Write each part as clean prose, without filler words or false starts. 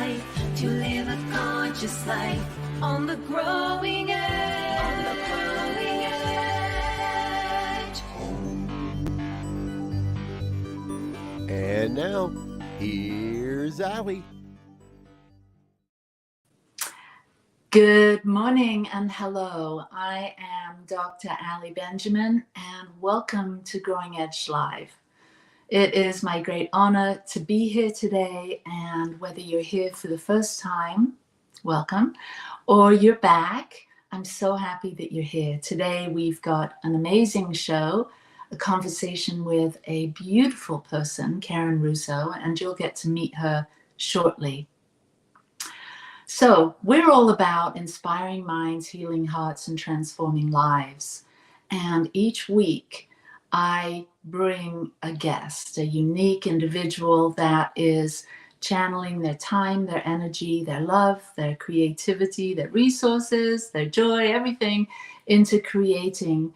life, to live a conscious life on the growing edge. On the growing edge. And now, here's Allie. Good morning and hello. I am Dr. Allie Benjamin and welcome to Growing Edge Live. It is my great honor to be here today, and whether you're here for the first time, welcome, or you're back, I'm so happy that you're here. Today we've got an amazing show, a conversation with a beautiful person, Karen Russo, and you'll get to meet her shortly. So we're all about inspiring minds, healing hearts, and transforming lives. And each week I bring a guest, a unique individual that is channeling their time, their energy, their love, their creativity, their resources, their joy, everything into creating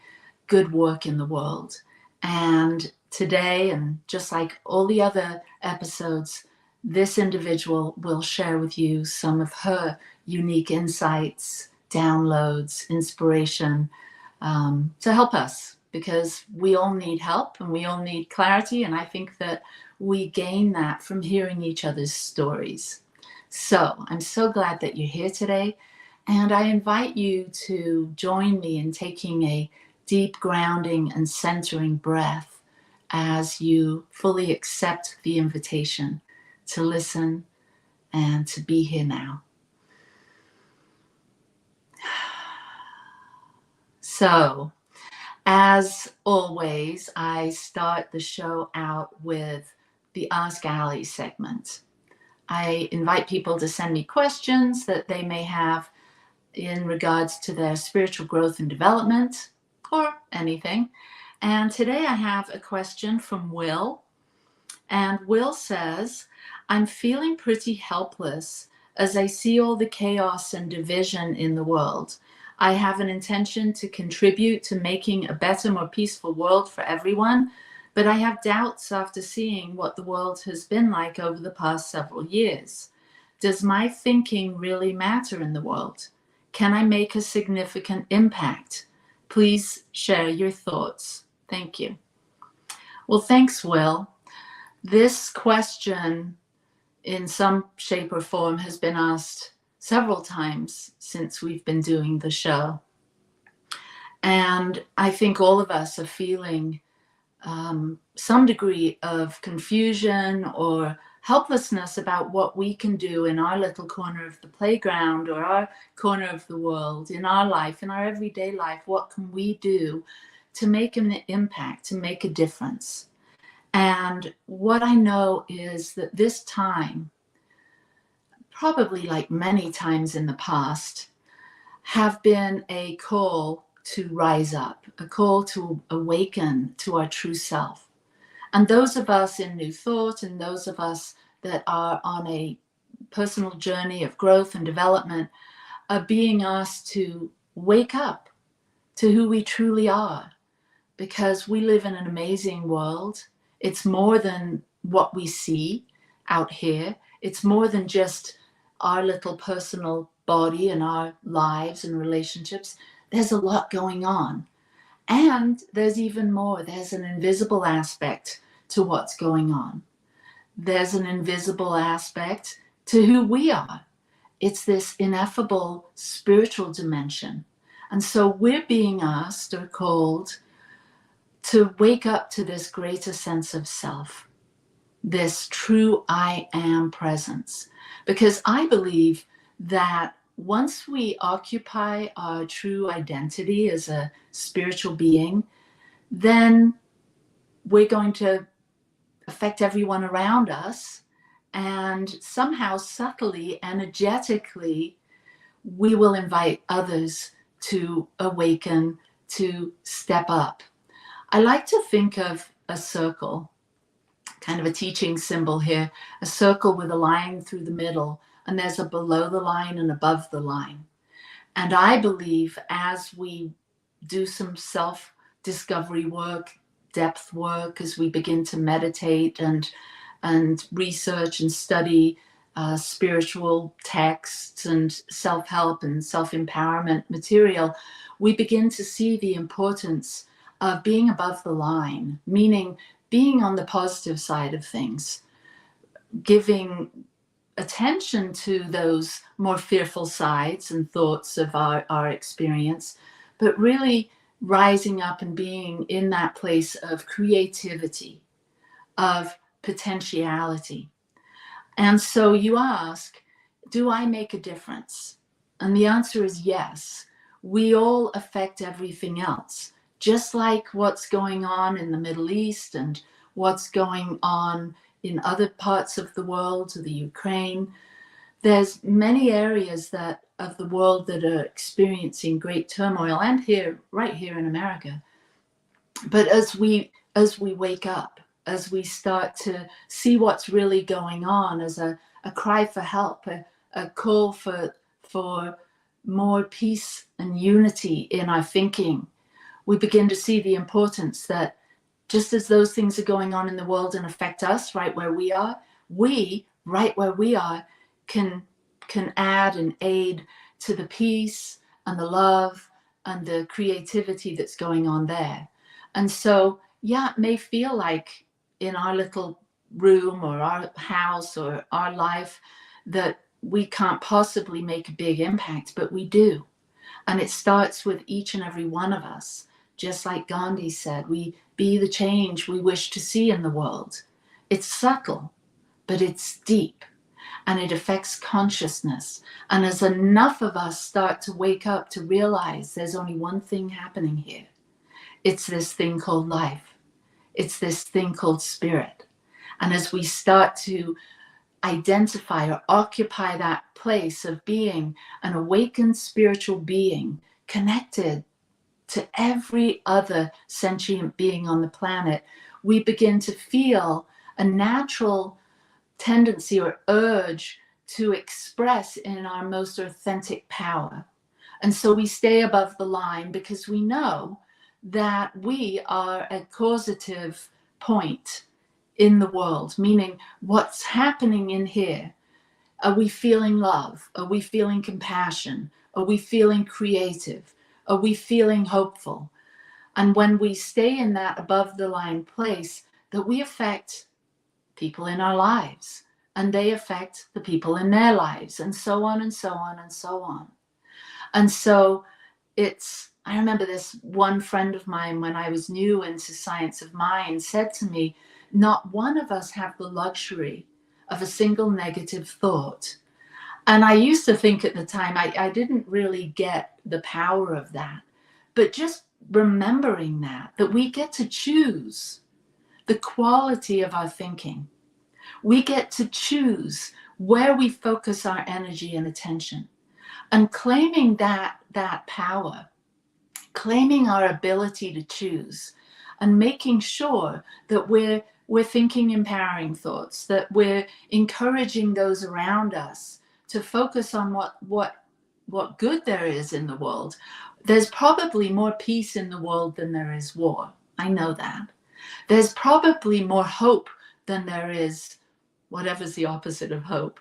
good work in the world. And today, and just like all the other episodes, this individual will share with you some of her unique insights, downloads, inspiration to help us, because we all need help and we all need clarity. And I think that we gain that from hearing each other's stories. So I'm so glad that you're here today. And I invite you to join me in taking a deep grounding and centering breath as you fully accept the invitation to listen and to be here now. So, as always, I start the show out with the Ask Allie segment. I invite people to send me questions that they may have in regards to their spiritual growth and development or anything. And today I have a question from Will. And Will says, I'm feeling pretty helpless as I see all the chaos and division in the world. I have an intention to contribute to making a better, more peaceful world for everyone, but I have doubts after seeing what the world has been like over the past several years. Does my thinking really matter in the world? Can I make a significant impact? Please share your thoughts. Thank you. Well, thanks, Will. This question, in some shape or form, has been asked several times since we've been doing the show. And I think all of us are feeling some degree of confusion or helplessness about what we can do in our little corner of the playground or our corner of the world, in our life, in our everyday life. What can we do to make an impact, to make a difference? And what I know is that this time, probably like many times in the past, have been a call to rise up, a call to awaken to our true self. And those of us in New Thought and those of us that are on a personal journey of growth and development are being asked to wake up to who we truly are, because we live in an amazing world. It's more than what we see out here. It's more than just our little personal body and our lives and relationships. There's a lot going on. And there's even more. There's an invisible aspect to what's going on. There's an invisible aspect to who we are. It's this ineffable spiritual dimension. And so we're being asked or called to wake up to this greater sense of self, this true I am presence. Because I believe that once we occupy our true identity as a spiritual being, then we're going to affect everyone around us, and somehow subtly, energetically, we will invite others to awaken, to step up. I like to think of a circle, kind of a teaching symbol here, a circle with a line through the middle, and there's a below the line and above the line. And I believe as we do some self-discovery work, depth work, as we begin to meditate and research and study spiritual texts and self-help and self-empowerment material, we begin to see the importance of being above the line, meaning being on the positive side of things, giving attention to those more fearful sides and thoughts of our experience, but really rising up and being in that place of creativity, of potentiality. And so you ask, do I make a difference? And the answer is yes. We all affect everything else, just like what's going on in the Middle East and what's going on in other parts of the world, the Ukraine. There's many areas of the world that are experiencing great turmoil, and right here in America. But as we wake up, as we start to see what's really going on, as a cry for help, a call for more peace and unity in our thinking, we begin to see the importance that just as those things are going on in the world and affect us right where we are, we, right where we are, can add and aid to the peace and the love and the creativity that's going on there. And so, yeah, it may feel like in our little room or our house or our life that we can't possibly make a big impact, but we do. And it starts with each and every one of us. Just like Gandhi said, we be the change we wish to see in the world. It's subtle, but it's deep, and it affects consciousness. And as enough of us start to wake up to realize there's only one thing happening here, it's this thing called life. It's this thing called spirit. And as we start to identify or occupy that place of being an awakened spiritual being connected to every other sentient being on the planet, we begin to feel a natural tendency or urge to express in our most authentic power. And so we stay above the line because we know that we are a causative point in the world, meaning what's happening in here. Are we feeling love? Are we feeling compassion? Are we feeling creative? Are we feeling hopeful? And when we stay in that above the line place, that we affect people in our lives, and they affect the people in their lives, and so on and so on and so on. And so I remember this one friend of mine when I was new into science of mind said to me, not one of us have the luxury of a single negative thought. And I used to think at the time, I didn't really get the power of that. But just remembering that we get to choose the quality of our thinking. We get to choose where we focus our energy and attention. And claiming that power, claiming our ability to choose, and making sure that we're thinking empowering thoughts, that we're encouraging those around us to focus on what good there is in the world. There's probably more peace in the world than there is war. I know that. There's probably more hope than there is whatever's the opposite of hope.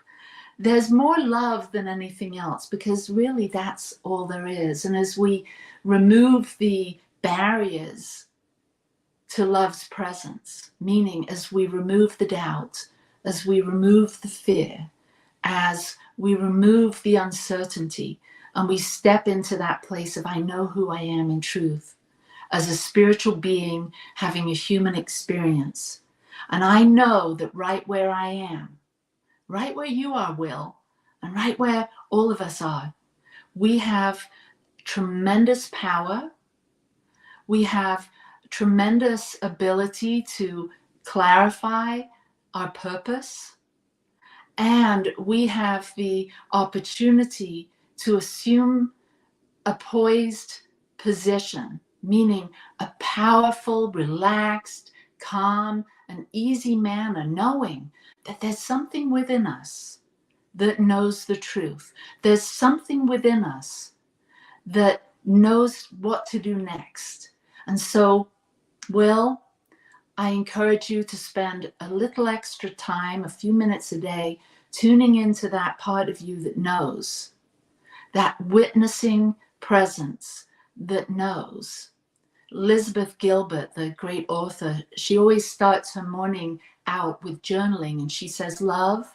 There's more love than anything else, because really that's all there is. And as we remove the barriers to love's presence, meaning as we remove the doubt, as we remove the fear, as we remove the uncertainty, and we step into that place of I know who I am in truth, as a spiritual being having a human experience. And I know that right where I am, right where you are, Will, and right where all of us are, we have tremendous power. We have tremendous ability to clarify our purpose. And we have the opportunity to assume a poised position, meaning a powerful, relaxed, calm, and easy manner, knowing that there's something within us that knows the truth. There's something within us that knows what to do next. And so, Will, I encourage you to spend a little extra time, a few minutes a day, tuning into that part of you that knows, that witnessing presence that knows. Elizabeth Gilbert, the great author, she always starts her morning out with journaling, and she says, love,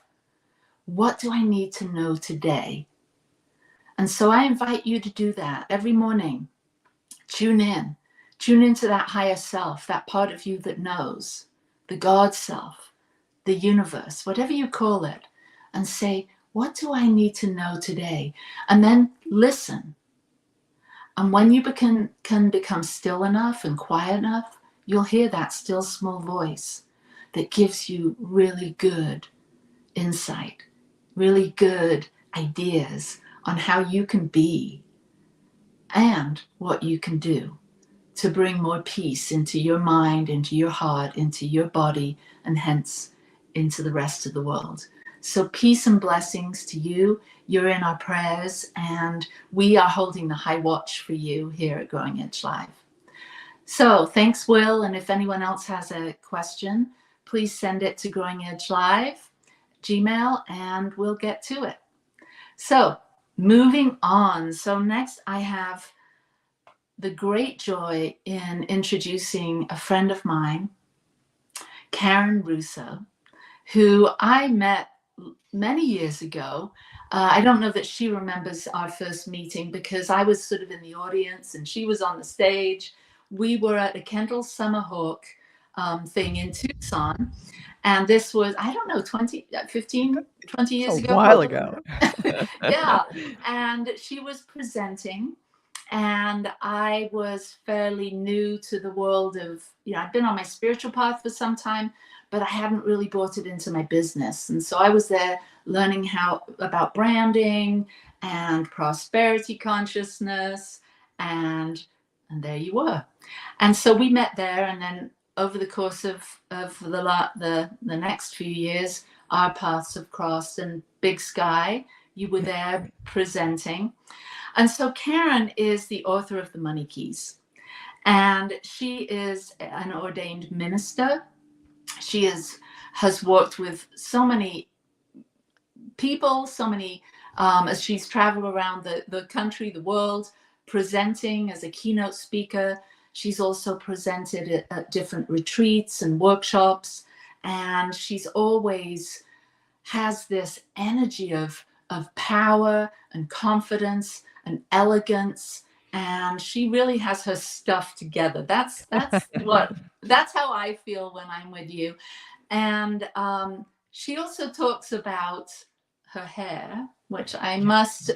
what do I need to know today? And so I invite you to do that every morning. Tune into that higher self, that part of you that knows, the God self, the universe, whatever you call it, and say, what do I need to know today? And then listen. And when you can become still enough and quiet enough, you'll hear that still small voice that gives you really good insight, really good ideas on how you can be and what you can do to bring more peace into your mind, into your heart, into your body, and hence into the rest of the world. So peace and blessings to you. You're in our prayers, and we are holding the high watch for you here at Growing Edge Live. So thanks, Will. And if anyone else has a question, please send it to Growing Edge Live, Gmail, and we'll get to it. So moving on. So next I have the great joy in introducing a friend of mine, Karen Russo, who I met many years ago. I don't know that she remembers our first meeting because I was sort of in the audience and she was on the stage. We were at a Kendall Summerhawk thing in Tucson. And this was, I don't know, 20 years ago. A while ago. Yeah. And she was presenting. And I was fairly new to the world of, I'd been on my spiritual path for some time, but I hadn't really brought it into my business. And so I was there learning about branding and prosperity consciousness. And there you were. And so we met there. And then over the course of the next few years, our paths have crossed. And Big Sky, you were there presenting. And so Karen is the author of The Money Keys, and she is an ordained minister. She has worked with so many people, as she's traveled around the country, the world, presenting as a keynote speaker. She's also presented at different retreats and workshops, and she's always has this energy of power and confidence and elegance, and she really has her stuff together. That's how I feel when I'm with you. And she also talks about her hair, which I must,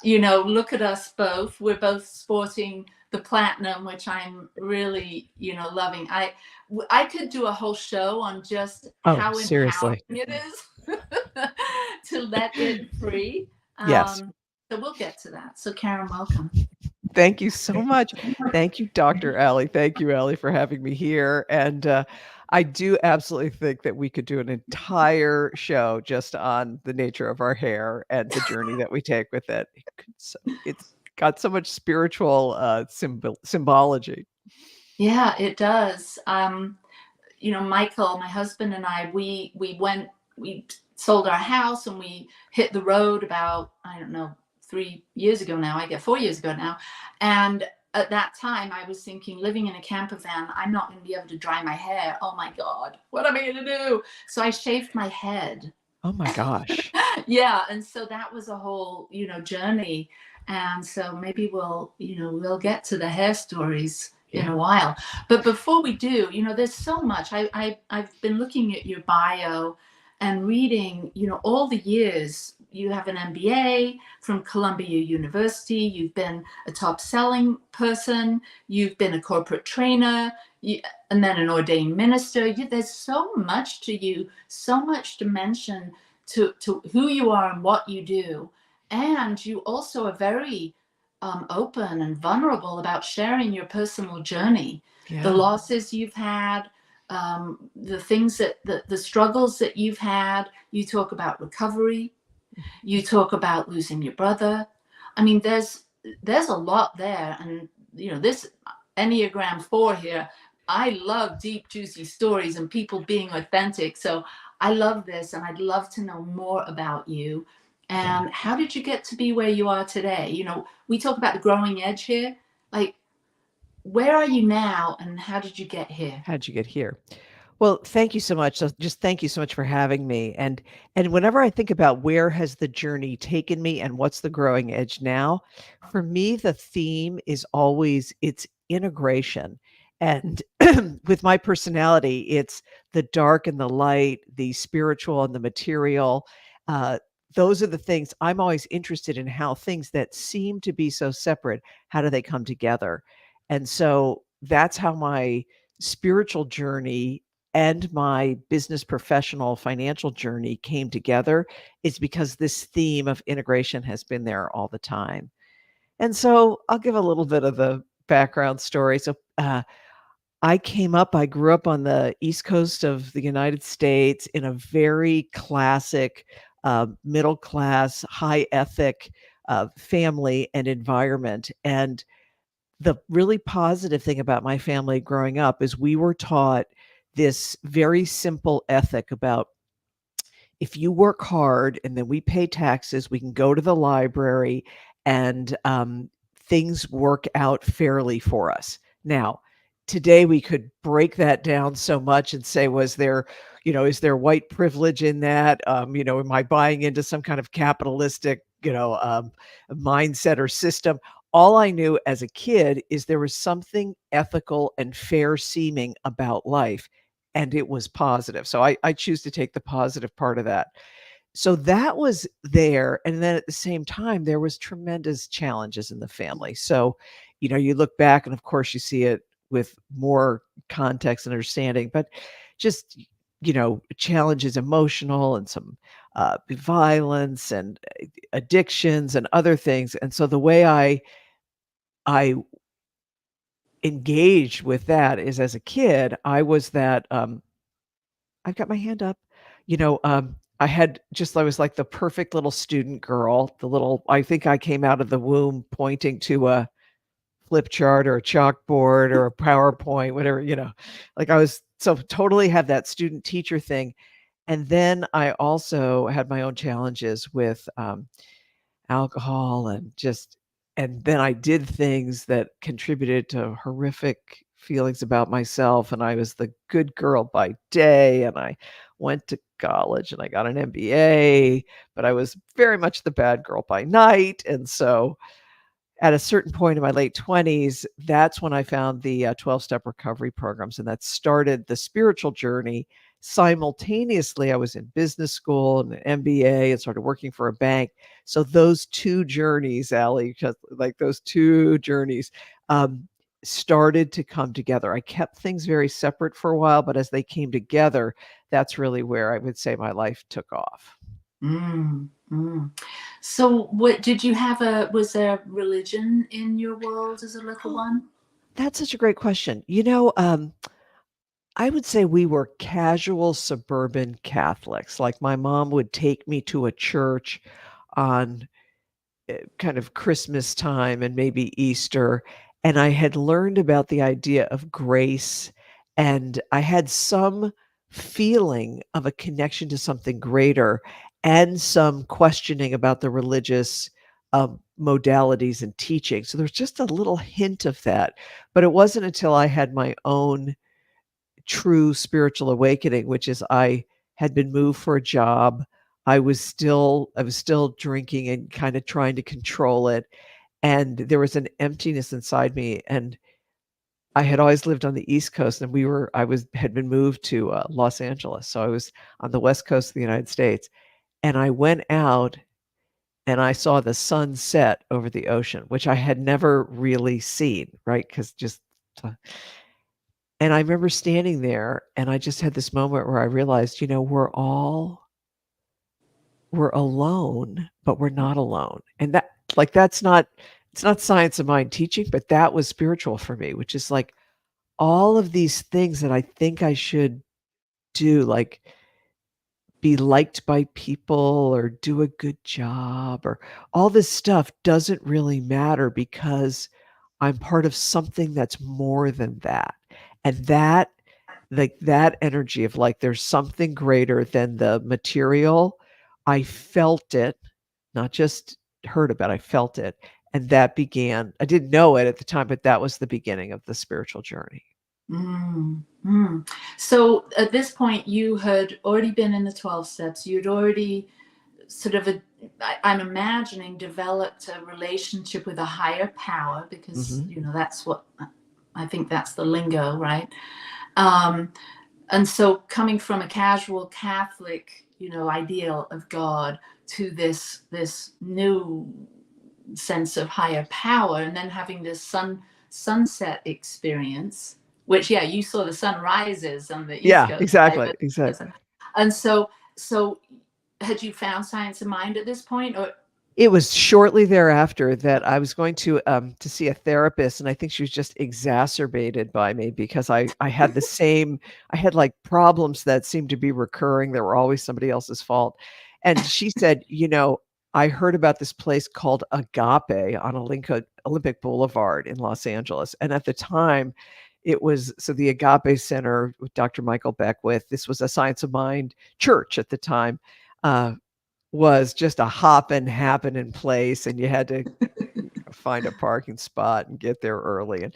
look at us both. We're both sporting the platinum, which I'm really, loving. I could do a whole show on just how empowering it is to let it free. Yes. So we'll get to that. So Karen, welcome. Thank you so much. Thank you, Dr. Allie. Thank you, Allie, for having me here. And I do absolutely think that we could do an entire show just on the nature of our hair and the journey that we take with it. It's got so much spiritual symbology. Yeah, it does. Michael, my husband, and I, we sold our house and we hit the road about, 3 years ago now, 4 years ago now. And at that time I was thinking, living in a camper van, I'm not going to be able to dry my hair. Oh my God, what am I going to do? So I shaved my head. Oh my gosh. Yeah. And so that was a whole, journey. And so maybe we'll get to the hair stories in a while. But before we do, there's so much. I've been looking at your bio and reading, all the years. You have an MBA from Columbia University. You've been a top selling person. You've been a corporate trainer, and then an ordained minister. There's so much to you, so much dimension to who you are and what you do. And you also are very open and vulnerable about sharing your personal journey, the losses you've had, the things the struggles that you've had. You talk about recovery. You talk about losing your brother. I mean, there's a lot there. And, this Enneagram 4 here, I love deep, juicy stories and people being authentic. So I love this, and I'd love to know more about you. And how did you get to be where you are today? You know, we talk about the growing edge here. Like, where are you now, and how did you get here? How'd you get here? Well, thank you so much. So just thank you so much for having me. And whenever I think about where has the journey taken me and what's the growing edge now, for me the theme is always it's integration. And with my personality, it's the dark and the light, the spiritual and the material. Uh, those are the things I'm always interested in, how things that seem to be so separate, how do they come together? And so that's how my spiritual journey and my business professional financial journey came together, is because this theme of integration has been there all the time. And so I'll give a little bit of the background story. So I grew up on the East Coast of the United States in a very classic middle class, high ethic family and environment. And the really positive thing about my family growing up is we were taught this very simple ethic about, if you work hard and then we pay taxes, we can go to the library and things work out fairly for us. Now, today we could break that down so much and say, was there, is there white privilege in that? Am I buying into some kind of capitalistic, mindset or system? All I knew as a kid is there was something ethical and fair seeming about life, and it was positive. So I choose to take the positive part of that. So that was there. And then at the same time, there was tremendous challenges in the family. So, you look back and of course you see it with more context and understanding, but just, challenges, emotional and some violence and addictions and other things. And so the way I engaged with that is, as a kid, I was that, I've got my hand up. I was like the perfect little student girl, I think I came out of the womb pointing to a flip chart or a chalkboard or a PowerPoint, whatever, like I was so totally have that student teacher thing. And then I also had my own challenges with alcohol and then I did things that contributed to horrific feelings about myself, and I was the good girl by day, and I went to college and I got an MBA, but I was very much the bad girl by night. And so at a certain point in my late 20s, that's when I found the 12-step recovery programs, and that started the spiritual journey. Simultaneously, I was in business school and an MBA and started working for a bank. So those two journeys, Allie, just like those two journeys, started to come together. I kept things very separate for a while, but as they came together, that's really where I would say my life took off. Mm, mm. So, what did you have was there religion in your world as a little one? That's such a great question. I would say we were casual suburban Catholics. Like my mom would take me to a church on kind of Christmas time and maybe Easter. And I had learned about the idea of grace, and I had some feeling of a connection to something greater and some questioning about the religious modalities and teaching. So there's just a little hint of that. But it wasn't until I had my own true spiritual awakening, which is I had been moved for a job. I was still drinking and kind of trying to control it. And there was an emptiness inside me. And I had always lived on the East Coast, and had been moved to Los Angeles. So I was on the West Coast of the United States. And I went out and I saw the sun set over the ocean, which I had never really seen, right? Because and I remember standing there and I just had this moment where I realized, we're alone, but we're not alone. And it's not science of mind teaching, but that was spiritual for me, which is like all of these things that I think I should do, like be liked by people or do a good job or all this stuff doesn't really matter because I'm part of something that's more than that. And that like that energy of like there's something greater than the material. I felt it, not just heard about it, I felt it. And that began, I didn't know it at the time, but that was the beginning of the spiritual journey. So at this point, you had already been in the 12 steps. You'd already sort of, I'm imagining, developed a relationship with a higher power, because, Mhm. you know, that's what I think, that's the lingo, right? And so coming from a casual Catholic, you know, ideal of God to this new sense of higher power, and then having this sunset experience, which, yeah, you saw the sun rises on the East Yeah, Coast, right? exactly, But exactly. and so had you found science of mind at this point, or It was shortly thereafter that I was going to see a therapist, and I think she was just exacerbated by me because I had the same I had, like, problems that seemed to be recurring, that were always somebody else's fault, and she said, "You know, I heard about this place called Agape on Olympic Boulevard in Los Angeles," and at the time, it was so the Agape Center with Dr. Michael Beckwith, this was a Science of Mind church at the time, uh, was just a hoppin' happening place, and you had to find a parking spot and get there early, and,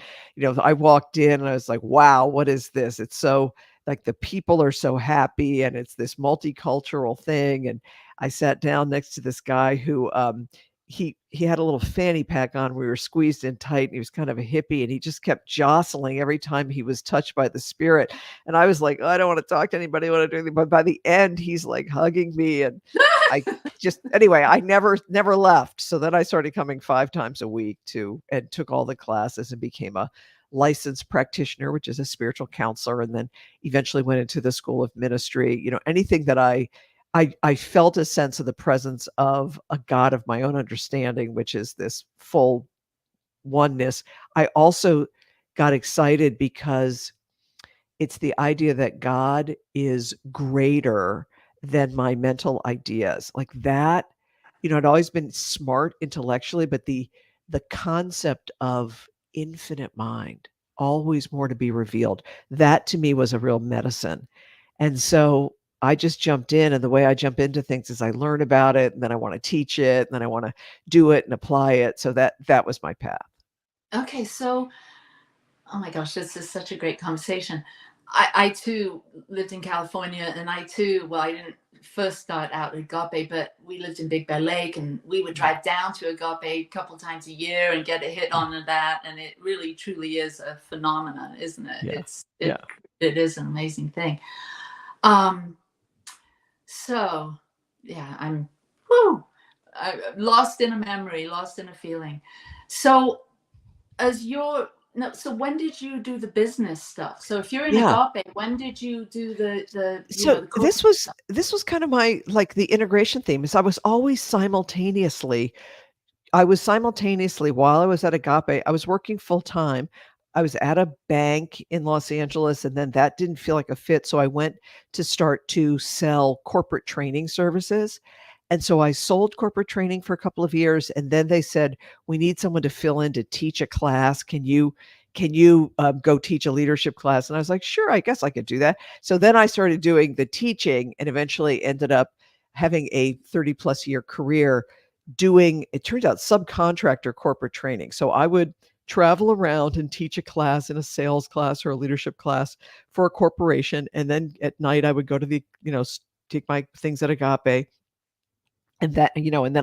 I walked in and I was like, "Wow, what is this?" It's so like, the people are so happy, and it's this multicultural thing, and I sat down next to this guy who, he had a little fanny pack on, we were squeezed in tight, and he was kind of a hippie, and he just kept jostling every time he was touched by the spirit, and I was like, "Oh, I don't wanna talk to anybody, I don't wanna do anything," but by the end, he's, like, hugging me, and I just anyway, I never left. So then I started coming 5 times a week to and took all the classes and became a licensed practitioner, which is a spiritual counselor, and then eventually went into the school of ministry. Anything that I felt a sense of the presence of a God of my own understanding, which is this full oneness. I also got excited because it's the idea that God is greater than my mental ideas. Like that, I'd always been smart intellectually, but the concept of infinite mind, always more to be revealed, that to me was a real medicine. And so I just jumped in, and the way I jump into things is I learn about it, and then I want to teach it, and then I want to do it and apply it. So that was my path. okay, so oh my gosh, this is such a great conversation. I too lived in California, and I too, well, I didn't first start out at Agape, but we lived in Big Bear Lake, and we would drive down to Agape a couple times a year and get a hit on that. And it really truly is a phenomenon, isn't it? Yeah. It's Yeah. it is an amazing thing. Um, so yeah, I'm whew, lost in a memory, lost in a feeling. So as your no, so when did you do the business stuff? So if you're in Yeah. Agape, when did you do the So the this corporate was stuff? this was kind of my like the integration theme is I was simultaneously while I was at Agape, I was working full time. I was at a bank in Los Angeles, and then that didn't feel like a fit. So I went to start to sell corporate training services. And so I sold corporate training for a couple of years, and then they said, "We need someone to fill in to teach a class. Can you go teach a leadership class?" And I was like, "Sure, I guess I could do that." So then I started doing the teaching, and eventually ended up having a 30 plus year career doing, it turns out, subcontractor corporate training. So I would travel around and teach a class in a sales class or a leadership class for a corporation. And then at night I would go to take my things at Agape, and then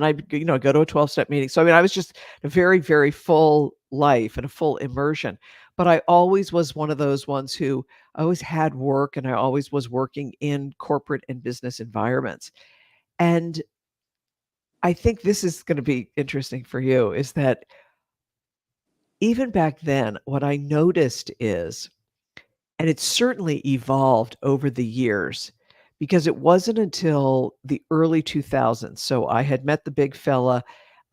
I'd, go to a 12-step meeting. So I mean, I was just a very, very full life and a full immersion. But I always was one of those ones who I always had work, and I always was working in corporate and business environments. And I think this is going to be interesting for you is that even back then, what I noticed is, and it's certainly evolved over the years, because it wasn't until the early 2000s. So I had met the big fella,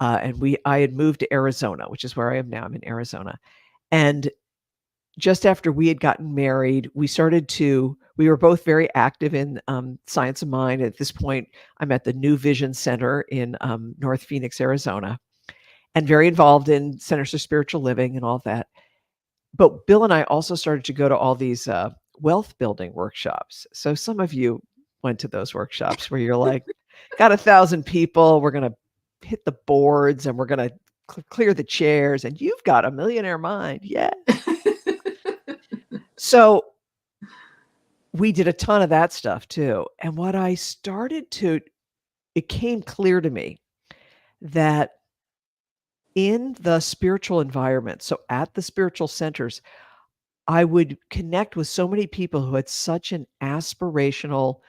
and I had moved to Arizona, which is where I am now. I'm in Arizona. And just after we had gotten married, we were both very active in Science of Mind. At this point, I'm at the New Vision Center in North Phoenix, Arizona, and very involved in Centers for Spiritual Living and all that. But Bill and I also started to go to all these wealth building workshops. So some of you went to those workshops where you're like, got 1,000 people, we're going to hit the boards and we're going to clear the chairs, and you've got a millionaire mind. Yeah. So we did a ton of that stuff too. And what I started to, it came clear to me that in the spiritual environment, so at the spiritual centers, I would connect with so many people who had such an aspirational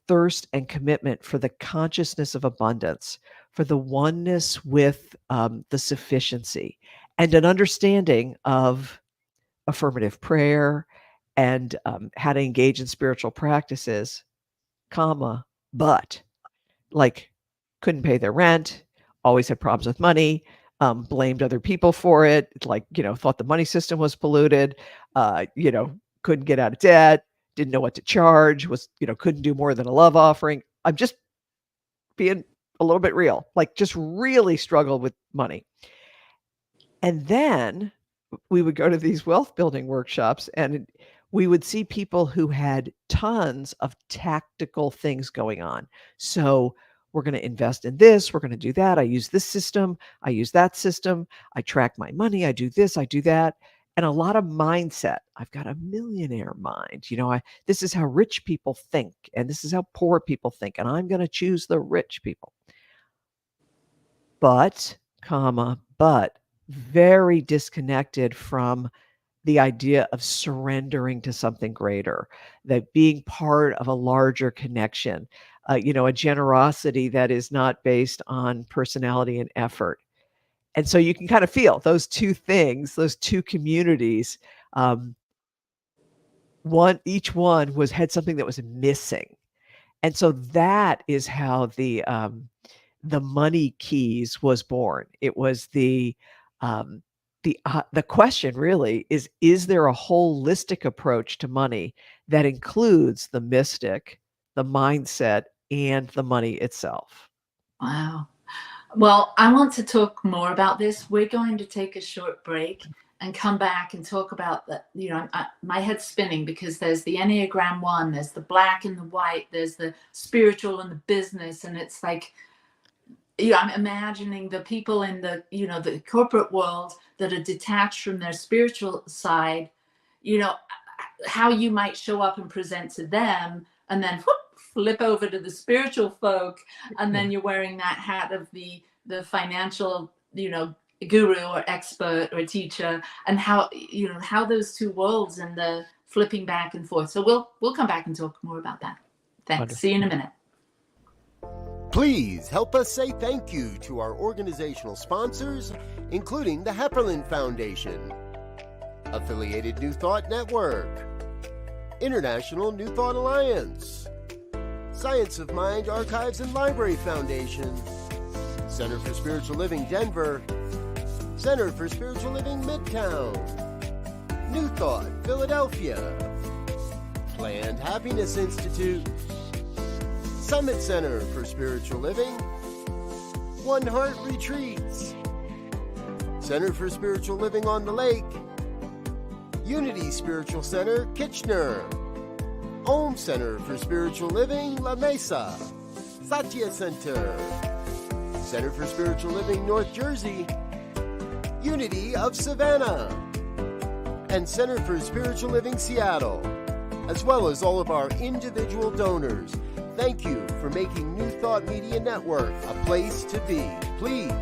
thirst and commitment for the consciousness of abundance, for the oneness with the sufficiency, and an understanding of affirmative prayer and how to engage in spiritual practices, but like couldn't pay their rent, always had problems with money, blamed other people for it, like, thought the money system was polluted, couldn't get out of debt, didn't know what to charge, couldn't do more than a love offering. I'm just being a little bit real, like just really struggled with money. And then we would go to these wealth building workshops and we would see people who had tons of tactical things going on. So we're going to invest in this, we're going to do that. I use this system, I use that system, I track my money, I do this, I do that. And a lot of mindset. I've got a millionaire mind. This is how rich people think, and this is how poor people think, and I'm going to choose the rich people. But very disconnected from the idea of surrendering to something greater, that being part of a larger connection, a generosity that is not based on personality and effort. And so you can kind of feel those two things, those two communities, each one had something that was missing. And so that is how the Money Keys was born. It was the question really is there a holistic approach to money that includes the mystic, the mindset, and the money itself? Wow. Well, I want to talk more about this. We're going to take a short break and come back and talk about that. My head's spinning because there's the Enneagram 1, there's the black and the white, there's the spiritual and the business. And it's like, I'm imagining the people in the corporate world that are detached from their spiritual side, how you might show up and present to them, and then flip over to the spiritual folk, and then you're wearing that hat of the financial, guru or expert or teacher, and how those two worlds and the flipping back and forth. So we'll come back and talk more about that. Thanks. Wonderful. See you in a minute. Please help us say thank you to our organizational sponsors, including the Hepperlin Foundation, Affiliated New Thought Network, International New Thought Alliance, Science of Mind Archives and Library Foundation, Center for Spiritual Living Denver, Center for Spiritual Living Midtown, New Thought Philadelphia, Planned Happiness Institute, Summit Center for Spiritual Living, One Heart Retreats, Center for Spiritual Living on the Lake, Unity Spiritual Center, Kitchener, Om Center for Spiritual Living, La Mesa, thesatyacenter, Center for Spiritual Living, North Jersey, Unity of Savannah, and Center for Spiritual Living, Seattle, as well as all of our individual donors. Thank you for making New Thought Media Network a place to be. Please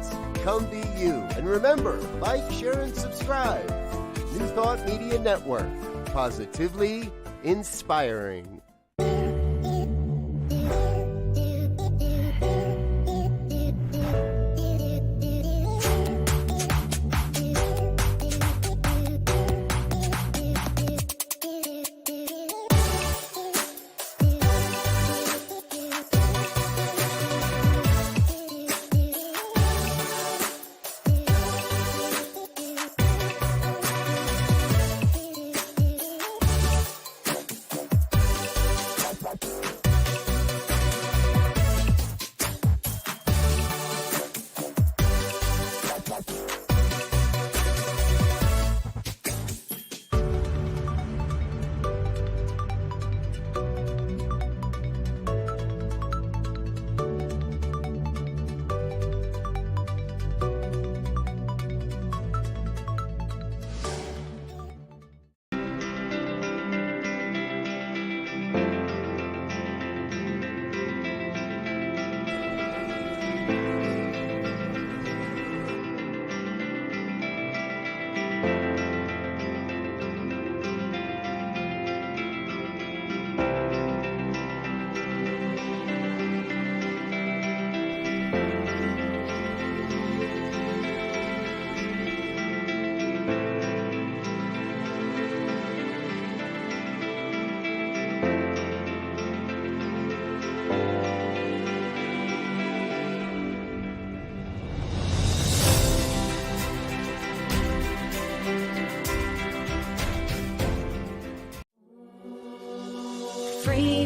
come be you. And remember, like, share, and subscribe. New Thought Media Network. Positively inspiring.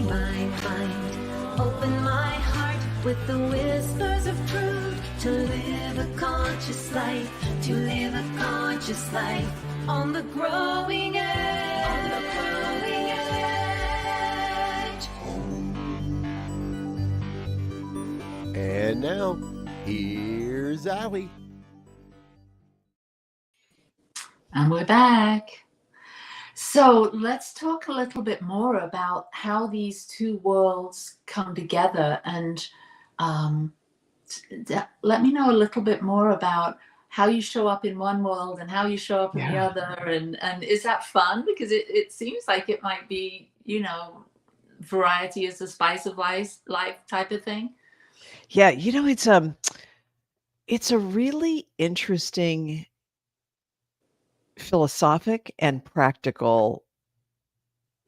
mind. Open my heart with the whispers of truth. To live a conscious life, to live a conscious life. On the growing edge. On the growing edge. And now, here's Allie. And we're back. So let's talk a little bit more about how these two worlds come together, and let me know a little bit more about how you show up in one world and how you show up in the other. And is that fun? Because it seems like it might be, variety is the spice of life type of thing. Yeah, it's a really interesting philosophic and practical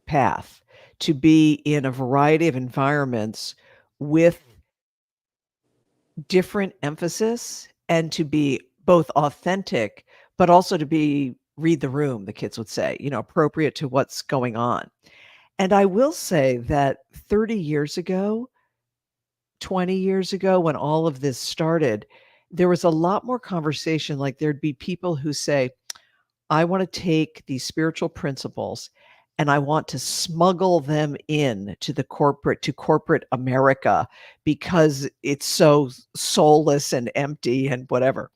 path to be in a variety of environments with different emphasis, and to be both authentic, but also to be read the room, the kids would say, appropriate to what's going on. And I will say that 30 years ago, 20 years ago, when all of this started, there was a lot more conversation. Like, there'd be people who say, I want to take these spiritual principles and I want to smuggle them in to corporate America, because it's so soulless and empty and whatever.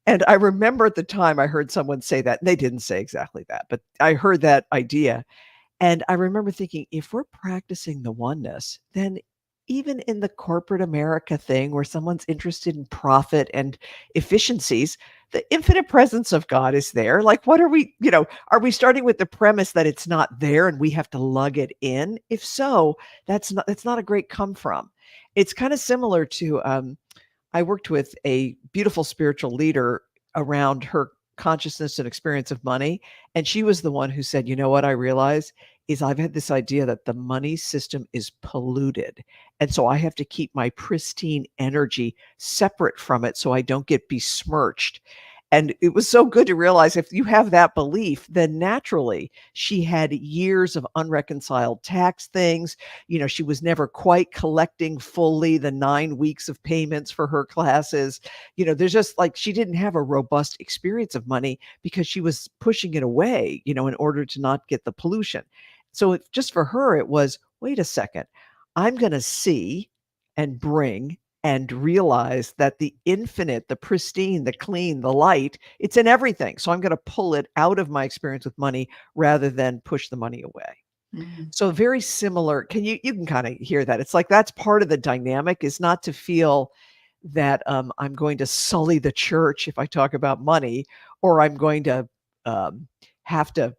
And I remember at the time I heard someone say that. They didn't say exactly that, but I heard that idea. And I remember thinking, if we're practicing the oneness, then even in the corporate America thing where someone's interested in profit and efficiencies, the infinite presence of God is there. Like, what are we starting with the premise that it's not there and we have to lug it in? If so, that's not a great come from. It's kind of similar to, I worked with a beautiful spiritual leader around her consciousness and experience of money. And she was the one who said, you know what I realize is I've had this idea that the money system is polluted. And so I have to keep my pristine energy separate from it so I don't get besmirched. And it was so good to realize, if you have that belief, then naturally she had years of unreconciled tax things. She was never quite collecting fully the 9 weeks of payments for her classes. There's just like, she didn't have a robust experience of money because she was pushing it away, in order to not get the pollution. So just for her, it was, wait a second, I'm going to see and bring and realize that the infinite, the pristine, the clean, the light, it's in everything. So I'm going to pull it out of my experience with money rather than push the money away. Mm-hmm. So very similar. You can kind of hear that. It's like, that's part of the dynamic, is not to feel that I'm going to sully the church if I talk about money, or I'm going to have to,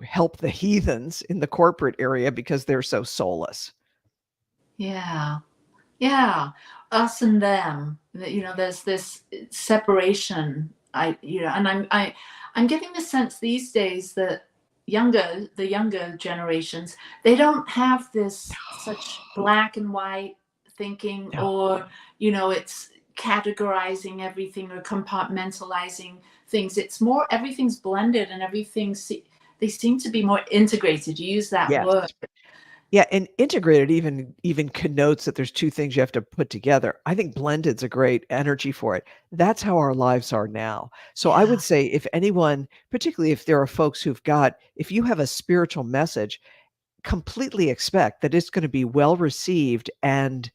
help the heathens in the corporate area because they're so soulless. Yeah. Yeah, us and them. There's this separation. And I'm getting the sense these days that the younger generations, they don't have this such black and white thinking, or it's categorizing everything or compartmentalizing things. It's more, everything's blended, and they seem to be more integrated. You use that word. Yeah, and integrated even connotes that there's two things you have to put together. I think blended's a great energy for it. That's how our lives are now. So I would say, if anyone, particularly if there are folks if you have a spiritual message, completely expect that it's going to be well received, and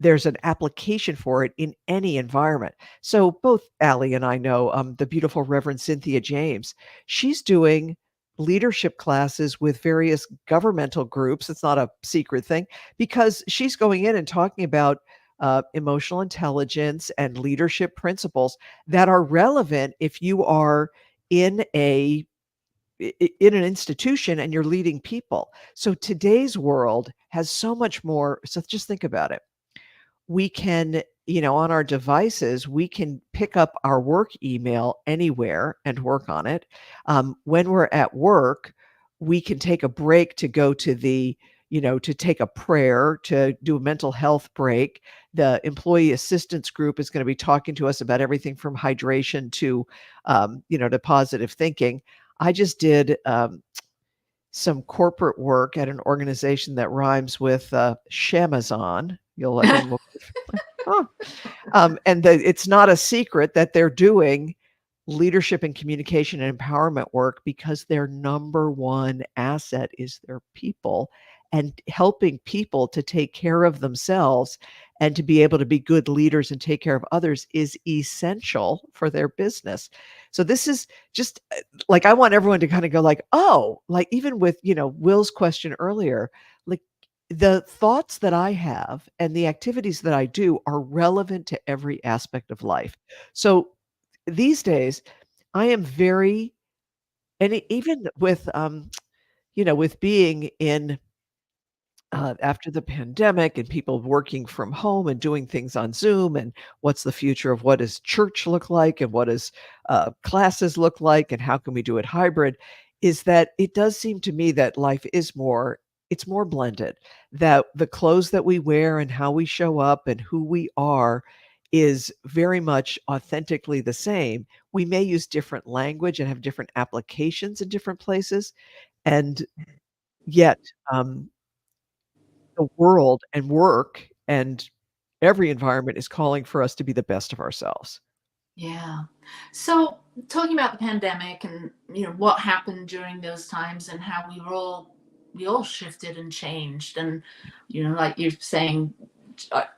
there's an application for it in any environment. So both Allie and I know the beautiful Reverend Cynthia James. She's doing leadership classes with various governmental groups. It's not a secret thing, because she's going in and talking about emotional intelligence and leadership principles that are relevant if you are in an institution and you're leading people. So today's world has so much more. So just think about it. We can, on our devices, we can pick up our work email anywhere and work on it. When we're at work, we can take a break to go to to take a prayer, to do a mental health break. The employee assistance group is going to be talking to us about everything from hydration to, to positive thinking. I just did some corporate work at an organization that rhymes with Shamazon. Everyone will, oh. It's not a secret that they're doing leadership and communication and empowerment work because their number one asset is their people, and helping people to take care of themselves and to be able to be good leaders and take care of others is essential for their business. So this is just like, I want everyone to kind of go like, oh, like even with, Will's question earlier, like the thoughts that I have and the activities that I do are relevant to every aspect of life. So these days, I am very, and even with, with being in after the pandemic and people working from home and doing things on Zoom, and what's the future of what does church look like and what does classes look like and how can we do it hybrid, is that it does seem to me that life is it's more blended, that the clothes that we wear and how we show up and who we are is very much authentically the same. We may use different language and have different applications in different places, and yet the world and work and every environment is calling for us to be the best of ourselves. Yeah. So talking about the pandemic and what happened during those times and how we all shifted and changed, and like you're saying,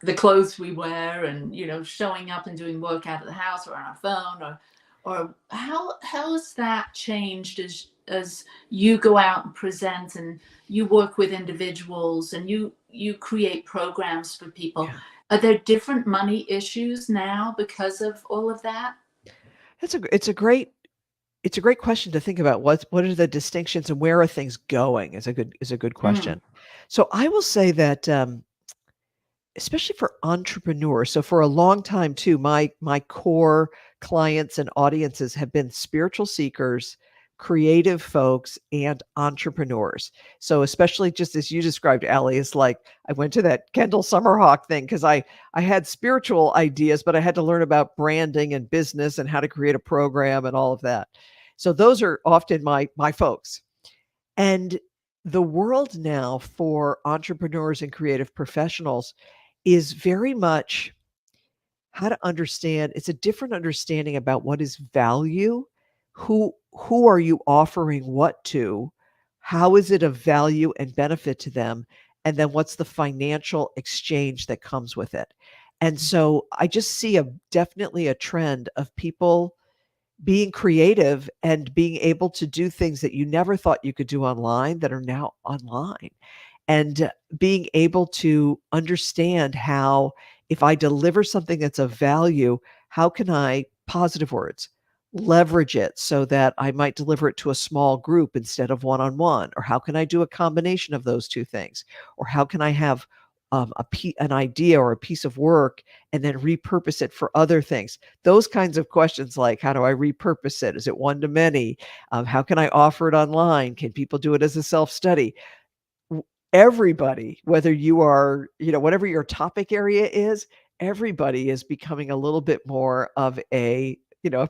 the clothes we wear, and showing up and doing work out of the house or on our phone, or how has that changed as you go out and present and you work with individuals and you create programs for people? Yeah. Are there different money issues now because of all of that? It's a great question to think about. What are the distinctions and where are things going is a good Mm, question. So I will say that especially for entrepreneurs. So for a long time too, my core clients and audiences have been spiritual seekers, creative folks, and entrepreneurs. So especially just as you described, Allie, is like I went to that Kendall Summerhawk thing because I had spiritual ideas, but I had to learn about branding and business and how to create a program and all of that. So those are often my folks. And the world now for entrepreneurs and creative professionals is very much how to understand. It's a different understanding about what is value, who are you offering what to, how is it of value and benefit to them, and then what's the financial exchange that comes with it. And so I just see definitely a trend of people being creative and being able to do things that you never thought you could do online that are now online, and being able to understand how, if I deliver something that's of value, how can I, positive words, leverage it so that I might deliver it to a small group instead of one on one? Or how can I do a combination of those two things? Or how can I have an idea or a piece of work and then repurpose it for other things? Those kinds of questions, like how do I repurpose it? Is it one to many? How can I offer it online? Can people do it as a self study? Everybody, whether you are, whatever your topic area is, everybody is becoming a little bit more of a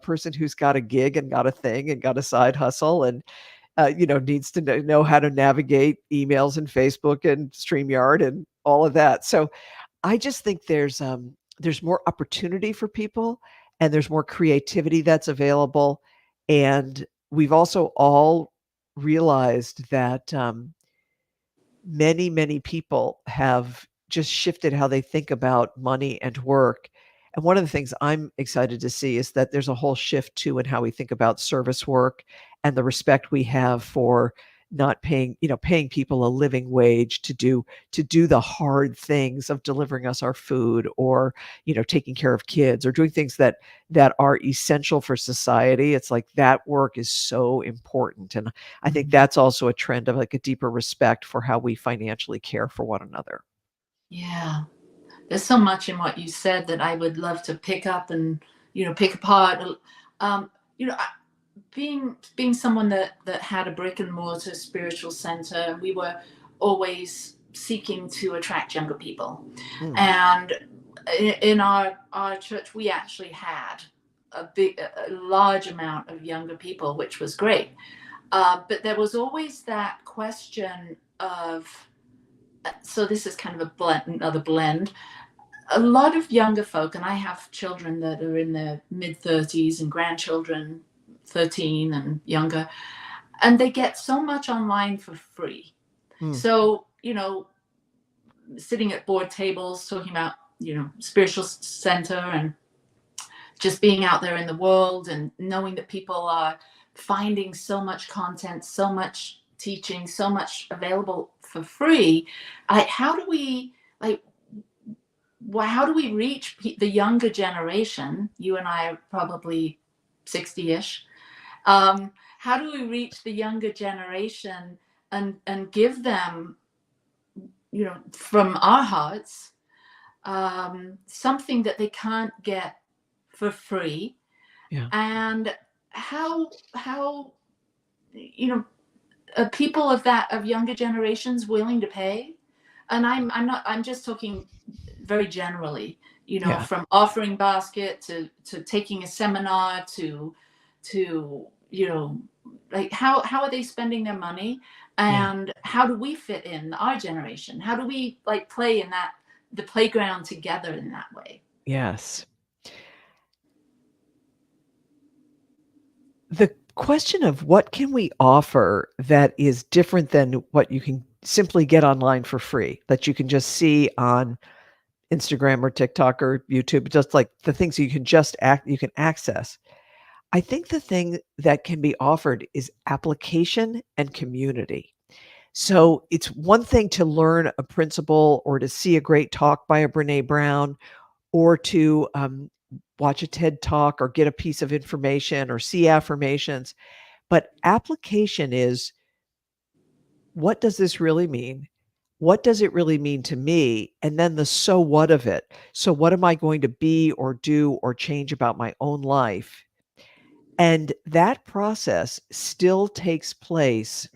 person who's got a gig and got a thing and got a side hustle, and needs to know how to navigate emails and Facebook and StreamYard and all of that. So I just think there's more opportunity for people, and there's more creativity that's available. And we've also all realized that many, many people have just shifted how they think about money and work. And one of the things I'm excited to see is that there's a whole shift too in how we think about service work and the respect we have for not paying people a living wage to do the hard things of delivering us our food, or taking care of kids, or doing things that are essential for society. It's like that work is so important. And I think that's also a trend of like a deeper respect for how we financially care for one another. yeah. There's so much in what you said that I would love to pick up and pick apart. Um, you know, I- being someone that had a brick and mortar spiritual center, we were always seeking to attract younger people, Mm, and in our church, we actually had a large amount of younger people, which was great. But there was always that question of, so this is kind of a blend, another blend. A lot of younger folk, and I have children that are in their mid 30s and grandchildren 13 and younger, and they get so much online for free. So, sitting at board tables talking about, spiritual center and just being out there in the world and knowing that people are finding so much content, so much teaching, so much available for free. How do we reach the younger generation? You and I are probably 60-ish. How do we reach the younger generation and give them, from our hearts, something that they can't get for free? Yeah. And how are people of younger generations willing to pay? And I'm just talking very generally, from offering basket to taking a seminar to like how are they spending their money, and how do we fit in our generation? How do we play in the playground together in that way? Yes. The question of what can we offer that is different than what you can simply get online for free, that you can just see on Instagram or TikTok or YouTube, just like the things you can you can access. I think the thing that can be offered is application and community. So it's one thing to learn a principle or to see a great talk by a Brene Brown, or to watch a TED talk or get a piece of information or see affirmations. But application is, what does this really mean? What does it really mean to me? And then the so what of it. So what am I going to be or do or change about my own life? And that process still takes place.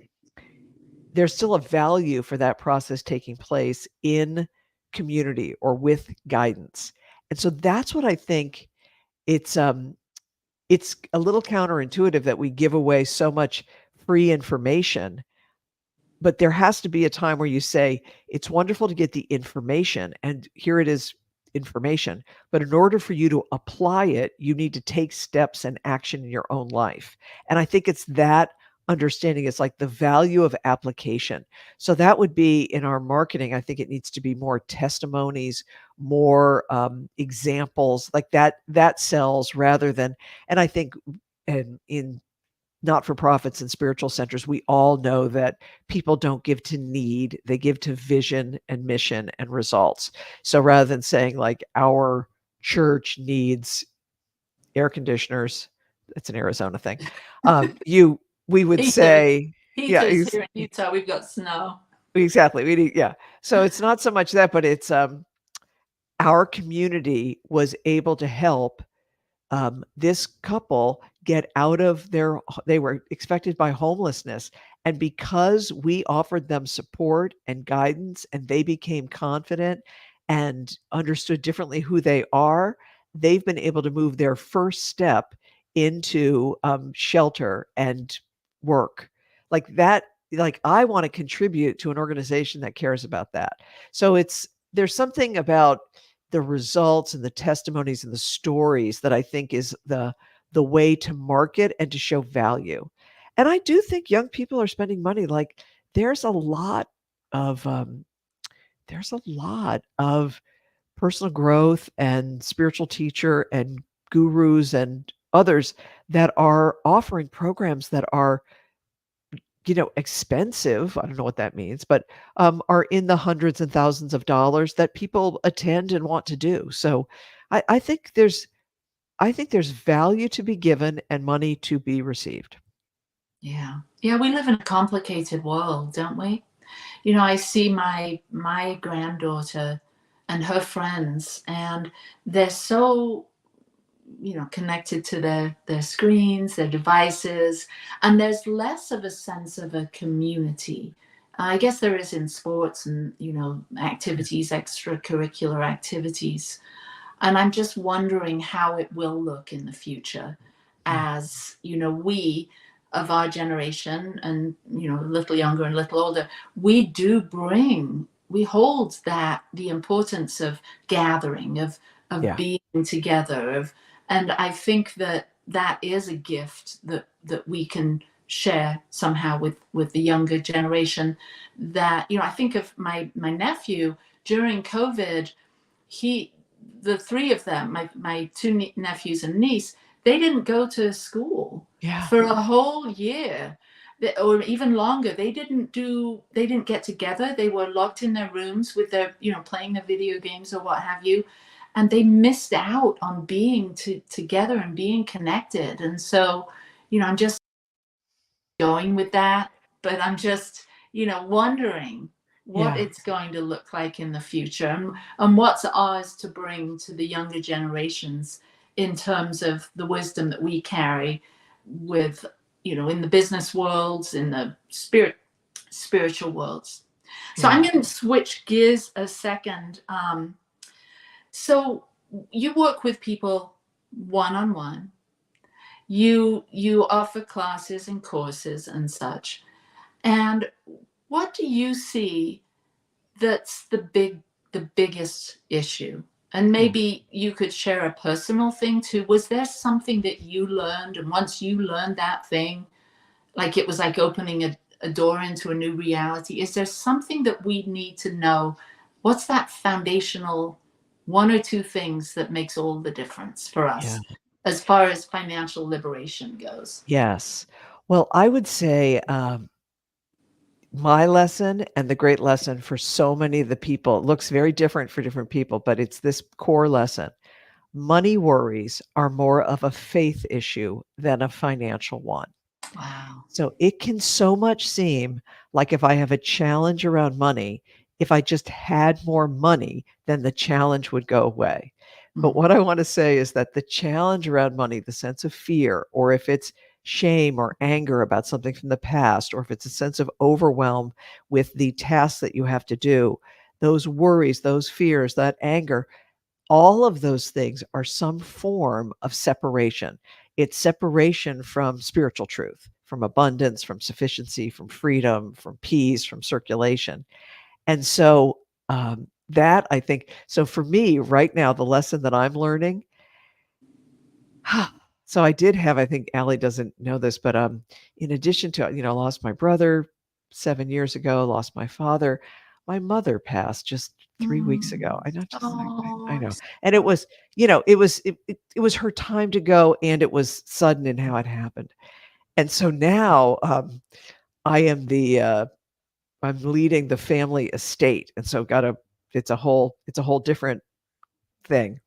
There's still a value for that process taking place in community or with guidance. And so that's what I think. It's a little counterintuitive that we give away so much free information, but there has to be a time where you say, it's wonderful to get the information, and here it is, information, but in order for you to apply it, you need to take steps and action in your own life. And I think it's that understanding. It's like the value of application. So that would be in our marketing. I think it needs to be more testimonies, more examples like that sells, rather than, and I think in not-for-profits and spiritual centers, we all know that people don't give to need, they give to vision and mission and results. So rather than saying like our church needs air conditioners, it's an Arizona thing. We would say, heaters here in Utah, we've got snow. Exactly. We need, So it's not so much that, but it's our community was able to help this couple get out of they were expected by homelessness. And because we offered them support and guidance, and they became confident and understood differently who they are, they've been able to move their first step into shelter and work like that. Like, I want to contribute to an organization that cares about that. So there's something about the results and the testimonies and the stories that I think is the way to market and to show value. And I do think young people are spending money. Like, there's a lot of personal growth and spiritual teacher and gurus and others that are offering programs that are expensive. I don't know what that means, but are in the hundreds and thousands of dollars that people attend and want to do. So I think there's value to be given and money to be received. Yeah. We live in a complicated world, don't we? I see my granddaughter and her friends, and they're so connected to their screens, their devices, and there's less of a sense of a community. I guess there is in sports and activities, extracurricular activities, and I'm just wondering how it will look in the future as we of our generation, and a little younger and a little older, we hold that the importance of gathering, of Yeah. being together, and I think that is a gift that we can share somehow with the younger generation. That I think of my nephew during COVID. The three of them, my two nephews and niece, they didn't go to school Yeah. for a whole year, or even longer. They didn't get together. They were locked in their rooms with their playing their video games or what have you, and they missed out on being together and being connected. And so I'm just going with that, but I'm just wondering what Yeah. it's going to look like in the future, and what's ours to bring to the younger generations in terms of the wisdom that we carry with in the business worlds, in the spiritual worlds. So Yeah. I'm going to switch gears a second. So you work with people one-on-one. You offer classes and courses and such. And what do you see that's the biggest issue? And maybe you could share a personal thing too. Was there something that you learned, and once you learned that thing, like it was like opening a door into a new reality? Is there something that we need to know? What's that foundational one or two things that makes all the difference for Yeah. us as far as financial liberation goes? Yes. Well, I would say my lesson and the great lesson for so many of the people, it looks very different for different people, but it's this core lesson. Money worries are more of a faith issue than a financial one. Wow. So it can so much seem like if I have a challenge around money, if I just had more money, then the challenge would go away. But what I want to say is that the challenge around money, the sense of fear, or if it's shame or anger about something from the past, or if it's a sense of overwhelm with the tasks that you have to do, those worries, those fears, that anger, all of those things are some form of separation. It's separation from spiritual truth, from abundance, from sufficiency, from freedom, from peace, from circulation. And so that I think, so for me right now, the lesson that I'm learning, so I did have, I think Allie doesn't know this, but in addition to, I lost my brother 7 years ago, lost my father, my mother passed just 3 weeks ago. I know, just I Oh, know. And it was, it was her time to go, and it was sudden in how it happened. And so now I am I'm leading the family estate. And so it's a whole different thing.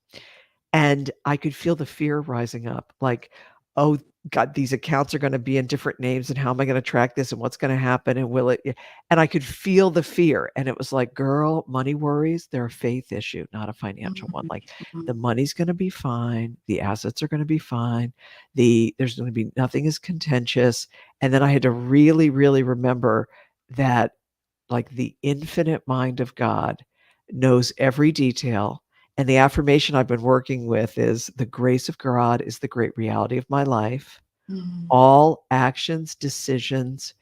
And I could feel the fear rising up, like, oh God, these accounts are going to be in different names, and how am I going to track this, and what's going to happen, and will it? And I could feel the fear, and it was like, girl, money worries, they're a faith issue, not a financial one. Like, the money's going to be fine, the assets are going to be fine, there's going to be nothing is contentious. And then I had to really, really remember that, like, the infinite mind of God knows every detail. And the affirmation I've been working with is the grace of God is the great reality of my life. All actions, decisions,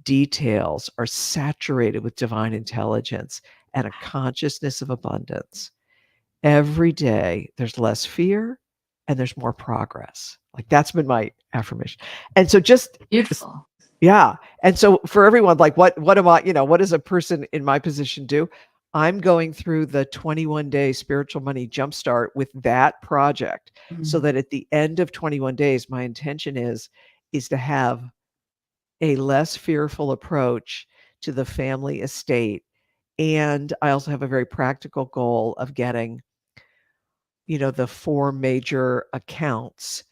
details are saturated with divine intelligence and a consciousness of abundance. Every day there's less fear and there's more progress. Like, that's been my affirmation. And so just beautiful. yeah. And so for everyone, like, what am I, what does a person in my position do? I'm going through the 21-day spiritual money jumpstart with that project, so that at the end of 21 days, my intention is to have a less fearful approach to the family estate. And I also have a very practical goal of getting, the 4 major accounts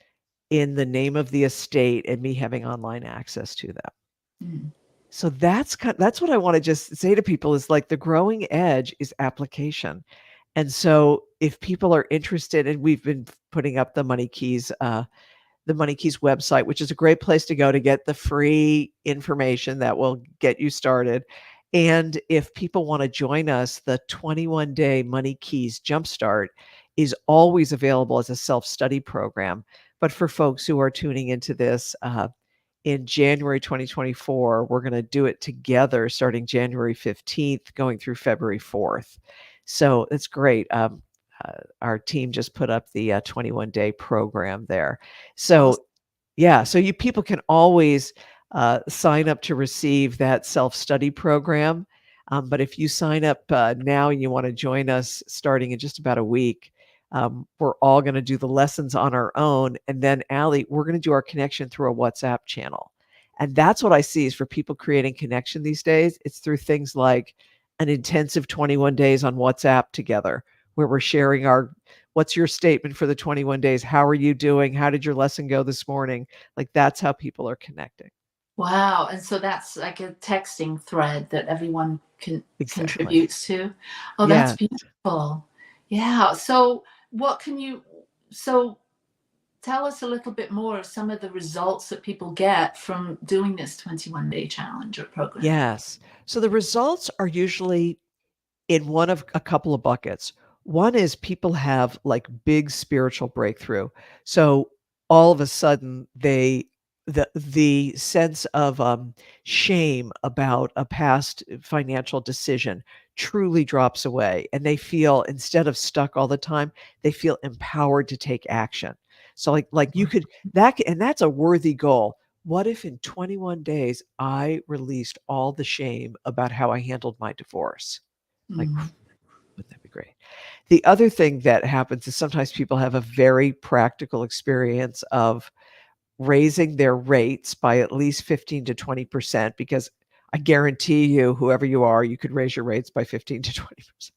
in the name of the estate and me having online access to them. So that's what I want to just say to people is, like, the growing edge is application. And so if people are interested, and we've been putting up the Money Keys website, which is a great place to go to get the free information that will get you started. And if people want to join us, the 21-day Money Keys Jumpstart is always available as a self-study program. But for folks who are tuning into this, in January 2024. We're going to do it together starting January 15th, going through February 4th. So it's great. Our team just put up the 21-day program there. So yeah, so you people can always sign up to receive that self-study program. But if you sign up now and you want to join us starting in just about a week, we're all going to do the lessons on our own. And then, Allie, we're going to do our connection through a WhatsApp channel. And that's what I see is for people creating connection these days. It's through things like an intensive 21 days on WhatsApp together, where we're sharing what's your statement for the 21 days? How are you doing? How did your lesson go this morning? Like, that's how people are connecting. Wow. And so that's like a texting thread that everyone Exactly. contributes to. Oh, that's Yeah. beautiful. Yeah. So so tell us a little bit more of some of the results that people get from doing this 21-day challenge or program. Yes. So the results are usually in one of a couple of buckets. One is people have like big spiritual breakthrough. So all of a sudden the sense of shame about a past financial decision truly drops away, and they feel, instead of stuck all the time, they feel empowered to take action. So like you could and that's a worthy goal. What if in 21 days I released all the shame about how I handled my divorce? Like, wouldn't that be great? The other thing that happens is sometimes people have a very practical experience of raising their rates by at least 15 to 20%, because I guarantee you, whoever you are, you could raise your rates by 15 to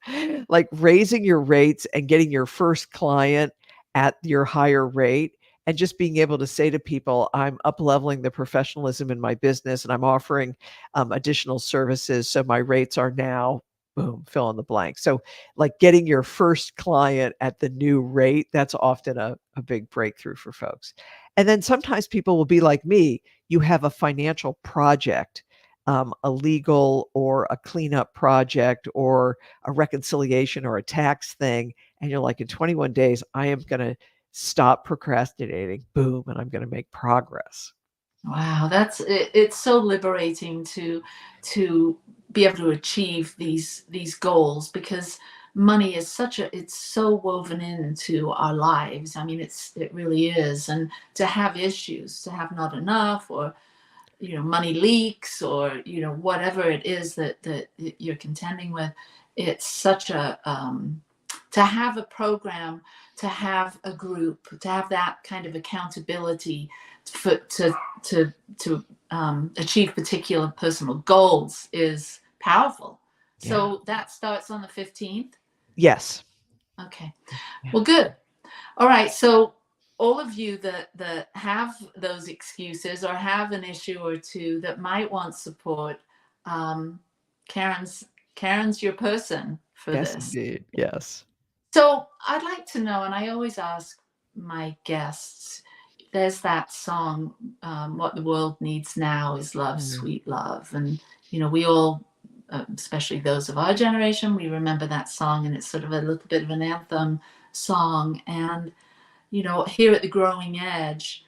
20%. Like raising your rates and getting your first client at your higher rate, and just being able to say to people, I'm up leveling the professionalism in my business and I'm offering additional services. So my rates are now, boom, fill in the blank. So like getting your first client at the new rate, that's often a big breakthrough for folks. And then sometimes people will be like me. You have a financial project, a legal or a cleanup project or a reconciliation or a tax thing. And you're like, in 21 days, I am going to stop procrastinating. Boom. And I'm going to make progress. Wow, it's so liberating to be able to achieve these goals, because money is it's so woven into our lives. I mean, it really is. And to have issues, to have not enough, or money leaks, or whatever it is that you're contending with, it's such a to have a program, to have a group, to have that kind of accountability to achieve particular personal goals is powerful. Yeah. So that starts on the 15th. Yes. Okay. Yeah. Well, good. All right. So all of you that have those excuses or have an issue or two that might want support, Karen's your person for Yes, this. indeed. Yes. So I'd like to know, and I always ask my guests, there's that song, What the World Needs Now is Love, Sweet Love. And, we all, especially those of our generation, we remember that song, and it's sort of a little bit of an anthem song. And, here at the Growing Edge,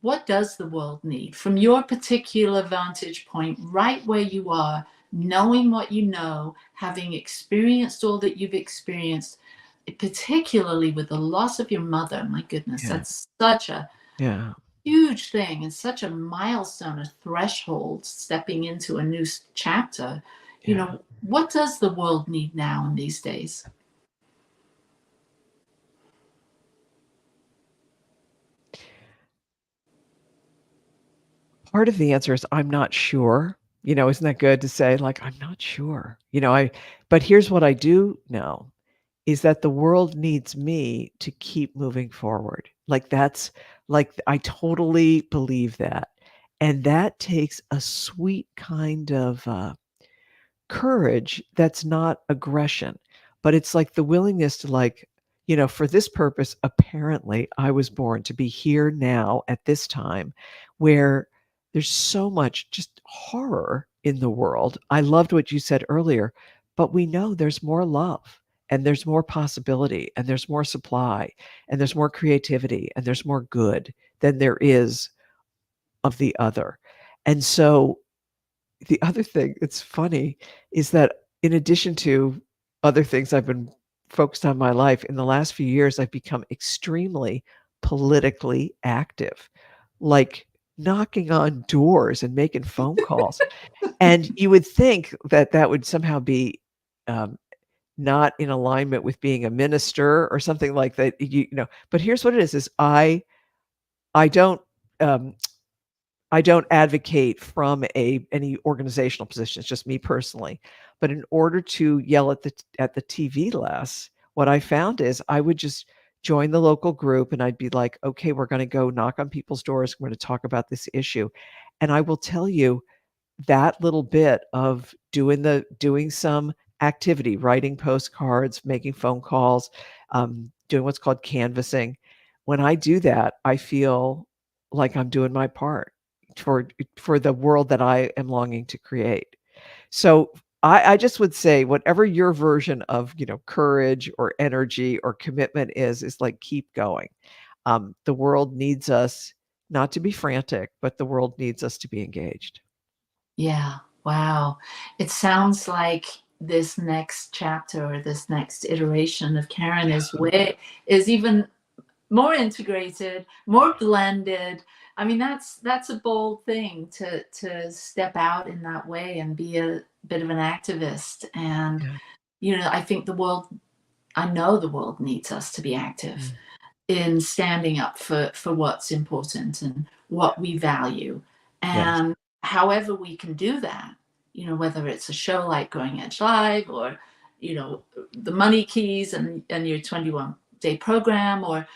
what does the world need from your particular vantage point, right where you are, knowing what you know, having experienced all that you've experienced, particularly with the loss of your mother? My goodness, Yeah. that's such a Yeah. huge thing and such a milestone, a threshold, stepping into a new chapter. Yeah. What does the world need now in these days? Part of the answer is I'm not sure. Isn't that good to say, like, I'm not sure? But here's what I do know is that the world needs me to keep moving forward. Like that's like I totally believe that. And that takes a sweet kind of courage that's not aggression, but it's like the willingness to for this purpose, apparently I was born to be here now at this time where there's so much just horror in the world. I loved what you said earlier, but we know there's more love and there's more possibility and there's more supply and there's more creativity and there's more good than there is of the other. And so the other thing that's funny is that in addition to other things I've been focused on in my life, in the last few years, I've become extremely politically active, like knocking on doors and making phone calls. And you would think that that would somehow be um, not in alignment with being a minister or something like that. You know, but here's what it is I don't um, I don't advocate from any organizational position. It's just me personally. But in order to yell at the TV less, what I found is I would just join the local group and I'd be like, okay, we're going to go knock on people's doors. We're going to talk about this issue. And I will tell you that little bit of doing some activity, writing postcards, making phone calls, doing what's called canvassing. When I do that, I feel like I'm doing my part for the world that I am longing to create. So I just would say whatever your version of, courage or energy or commitment is like keep going. The world needs us not to be frantic, but the world needs us to be engaged. Yeah. Wow. It sounds like this next chapter or this next iteration of Karen is even more integrated, more blended. I mean, that's a bold thing to step out in that way and be a bit of an activist. And Yeah. I know the world needs us to be active in standing up for what's important and what we value. Yes. And however we can do that, whether it's a show like Growing Edge Live or, the Money Keys and your 21-day program or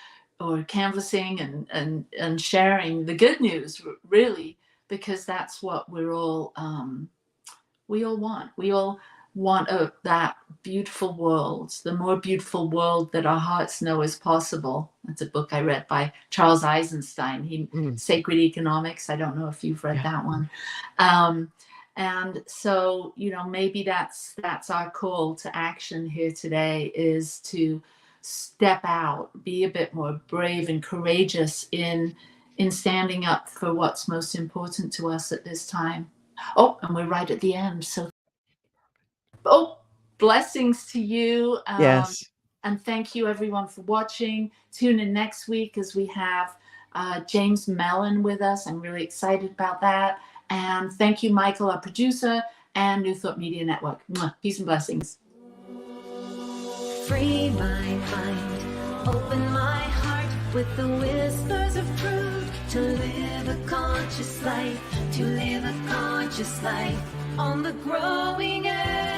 canvassing and sharing the good news, really, because that's what we all want. We all want that beautiful world, the more beautiful world that our hearts know is possible. That's a book I read by Charles Eisenstein. Sacred Economics. I don't know if you've read that one. And so, maybe that's our call to action here today, is to step out, be a bit more brave and courageous in standing up for what's most important to us at this time. Oh, and we're right at the end. So, blessings to you. Yes. And thank you everyone for watching. Tune in next week as we have James Mellon with us. I'm really excited about that. And thank you, Michael, our producer, and New Thought Media Network. Peace and blessings. Free my mind, open my heart with the whispers of truth. To live a conscious life, to live a conscious life on the growing edge.